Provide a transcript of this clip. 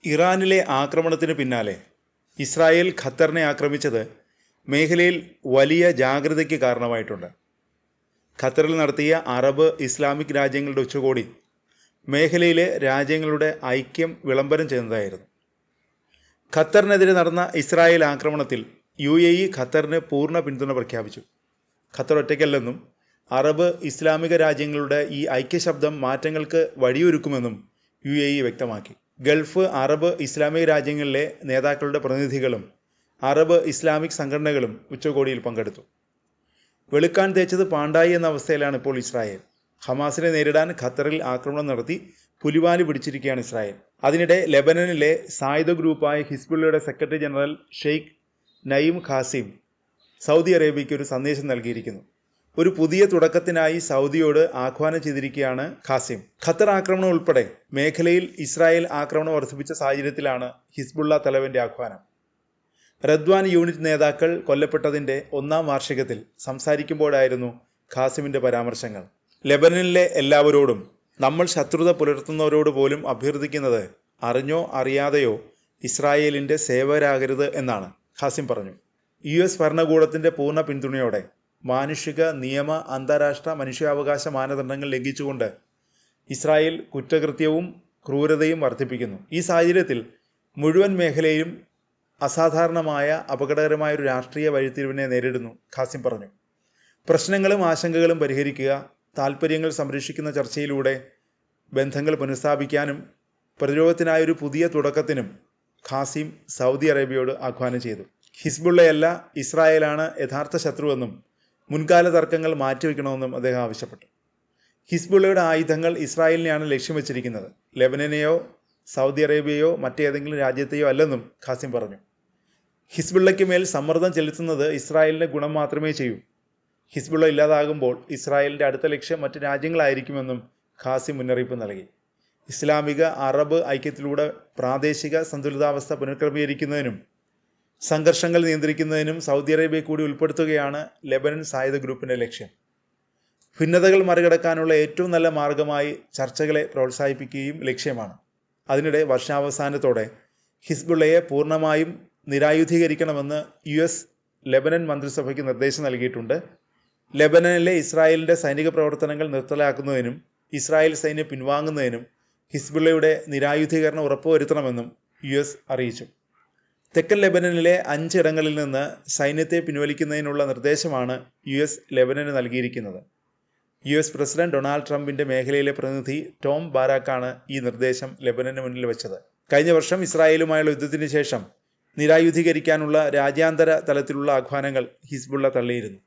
ഇറാനിലെ ആക്രമണത്തിന് പിന്നാലെ ഇസ്രായേൽ ഖത്തറിനെ ആക്രമിച്ചത് മേഖലയിൽ വലിയ ജാഗ്രതയ്ക്ക് കാരണമായിട്ടുണ്ട്. ഖത്തറിൽ നടത്തിയ അറബ് ഇസ്ലാമിക് രാജ്യങ്ങളുടെ ഉച്ചകോടി മേഖലയിലെ രാജ്യങ്ങളുടെ ഐക്യം വിളംബരം ചെയ്യുന്നതായിരുന്നു. ഖത്തറിനെതിരെ നടന്ന ഇസ്രായേൽ ആക്രമണത്തിൽ UAE ഖത്തറിന് പൂർണ്ണ പിന്തുണ പ്രഖ്യാപിച്ചു. ഖത്തർ ഒറ്റയ്ക്കല്ലെന്നും അറബ് ഇസ്ലാമിക രാജ്യങ്ങളുടെ ഈ ഐക്യശബ്ദം മാറ്റങ്ങൾക്ക് വഴിയൊരുക്കുമെന്നും UAE വ്യക്തമാക്കി. ഗൾഫ് അറബ് ഇസ്ലാമിക രാജ്യങ്ങളിലെ നേതാക്കളുടെ പ്രതിനിധികളും അറബ് ഇസ്ലാമിക് സംഘടനകളും ഉച്ചകോടിയിൽ പങ്കെടുത്തു. വെളുക്കാൻ തേച്ചത് പാണ്ടായി എന്ന അവസ്ഥയിലാണ് ഇപ്പോൾ ഇസ്രായേൽ. ഹമാസിനെ നേരിടാൻ ഖത്തറിൽ ആക്രമണം നടത്തി പുലിവാലി പിടിച്ചിരിക്കുകയാണ് ഇസ്രായേൽ. അതിനിടെ ലെബനനിലെ സായുധ ഗ്രൂപ്പായ ഹിസ്ബുള്ളയുടെ secretary general Sheikh Naim Qassem Saudi അറേബ്യയ്ക്ക് ഒരു സന്ദേശം നൽകിയിരിക്കുന്നു. ഒരു പുതിയ തുടക്കത്തിനായി സൗദിയോട് ആഹ്വാനം ചെയ്തിരിക്കുകയാണ് ഖാസിം. ഖത്തർ ആക്രമണം ഉൾപ്പെടെ മേഖലയിൽ ഇസ്രായേൽ ആക്രമണം വർദ്ധിപ്പിച്ച സാഹചര്യത്തിലാണ് ഹിസ്ബുള്ള തലവന്റെ ആഹ്വാനം. റദ്വാൻ യൂണിറ്റ് നേതാക്കൾ കൊല്ലപ്പെട്ടതിന്റെ 1-ാം വാർഷികത്തിൽ സംസാരിക്കുമ്പോഴായിരുന്നു ഖാസിമിന്റെ പരാമർശങ്ങൾ. ലെബനനിലെ എല്ലാവരോടും, നമ്മൾ ശത്രുത പുലർത്തുന്നവരോട് പോലും അഭ്യർത്ഥിക്കുന്നത് അറിഞ്ഞോ അറിയാതെയോ ഇസ്രായേലിന്റെ സേവകരാകരുത് എന്നാണ് ഖാസിം പറഞ്ഞു. US ഭരണകൂടത്തിന്റെ പൂർണ്ണ പിന്തുണയോടെ മാനുഷിക, നിയമ, അന്താരാഷ്ട്ര മനുഷ്യാവകാശ മാനദണ്ഡങ്ങൾ ലംഘിച്ചുകൊണ്ട് ഇസ്രായേൽ കുറ്റകൃത്യവും ക്രൂരതയും വർദ്ധിപ്പിക്കുന്നു. ഈ സാഹചര്യത്തിൽ മുഴുവൻ മേഖലയും അസാധാരണമായ അപകടകരമായ ഒരു രാഷ്ട്രീയ വഴിത്തിരിവിനെ നേരിടുന്നു, ഖാസിം പറഞ്ഞു. പ്രശ്നങ്ങളും ആശങ്കകളും പരിഹരിക്കുക, താൽപ്പര്യങ്ങൾ സംരക്ഷിക്കുന്ന ചർച്ചയിലൂടെ ബന്ധങ്ങൾ പുനഃസ്ഥാപിക്കാനും പ്രതിരോധത്തിനായൊരു പുതിയ തുടക്കത്തിനും ഖാസിം സൗദി അറേബ്യയോട് ആഹ്വാനം ചെയ്തു. ഹിസ്ബുള്ളയല്ല, ഇസ്രായേലാണ് യഥാർത്ഥ ശത്രുവെന്നും മുൻകാല തർക്കങ്ങൾ മാറ്റിവെക്കണമെന്നും അദ്ദേഹം ആവശ്യപ്പെട്ടു. ഹിസ്ബുള്ളയുടെ ആയുധങ്ങൾ ഇസ്രായേലിനെയാണ് ലക്ഷ്യം വെച്ചിരിക്കുന്നത്, ലെബനനെയോ സൗദി അറേബ്യയോ മറ്റേതെങ്കിലും രാജ്യത്തെയോ അല്ലെന്നും ഖാസിം പറഞ്ഞു. ഹിസ്ബുള്ളയ്ക്ക് മേൽ സമ്മർദ്ദം ചെലുത്തുന്നത് ഇസ്രായേലിന് ഗുണം മാത്രമേ ചെയ്യൂ. ഹിസ്ബുള്ള ഇല്ലാതാകുമ്പോൾ ഇസ്രായേലിന്റെ അടുത്ത ലക്ഷ്യം മറ്റ് രാജ്യങ്ങളായിരിക്കുമെന്നും ഖാസിം മുന്നറിയിപ്പ് നൽകി. ഇസ്ലാമിക അറബ് ഐക്യത്തിലൂടെ പ്രാദേശിക സന്തുലിതാവസ്ഥ പുനഃക്രമീകരിക്കുന്നതിനും സംഘർഷങ്ങൾ നിയന്ത്രിക്കുന്നതിനും സൗദി അറേബ്യയെ കൂടി ഉൾപ്പെടുത്തുകയാണ് ലെബനൻ സായുധ ഗ്രൂപ്പിന്റെ ലക്ഷ്യം. ഭിന്നതകൾ മറികടക്കാനുള്ള ഏറ്റവും നല്ല മാർഗമായി ചർച്ചകളെ പ്രോത്സാഹിപ്പിക്കുകയും ലക്ഷ്യമാണ്. അതിനിടെ വർഷാവസാനത്തോടെ ഹിസ്ബുള്ളയെ പൂർണ്ണമായും നിരായുധീകരിക്കണമെന്ന് US ലെബനൻ മന്ത്രിസഭയ്ക്ക് നിർദ്ദേശം നൽകിയിട്ടുണ്ട്. ലെബനനിലെ ഇസ്രായേലിന്റെ സൈനിക പ്രവർത്തനങ്ങൾ നിർത്തലാക്കുന്നതിനും ഇസ്രായേൽ സൈന്യം പിൻവാങ്ങുന്നതിനും ഹിസ്ബുള്ളയുടെ നിരായുധീകരണം ഉറപ്പുവരുത്തണമെന്നും US അറിയിച്ചു. തെക്കൻ ലെബനനിലെ 5 ഇടങ്ങളിൽ നിന്ന് സൈന്യത്തെ പിൻവലിക്കുന്നതിനുള്ള നിർദ്ദേശമാണ് US ലെബനന് നൽകിയിരിക്കുന്നത്. US പ്രസിഡന്റ് ഡൊണാൾഡ് ട്രംപിന്റെ മേഖലയിലെ പ്രതിനിധി ടോം ബാരാക്കാണ് ഈ നിർദ്ദേശം ലെബനന് മുന്നിൽ വെച്ചത്. കഴിഞ്ഞ വർഷം ഇസ്രായേലുമായുള്ള യുദ്ധത്തിന് ശേഷം നിരായുധീകരിക്കാനുള്ള രാജ്യാന്തര തലത്തിലുള്ള ആഹ്വാനങ്ങൾ ഹിസ്ബുള്ള തള്ളിയിരുന്നു.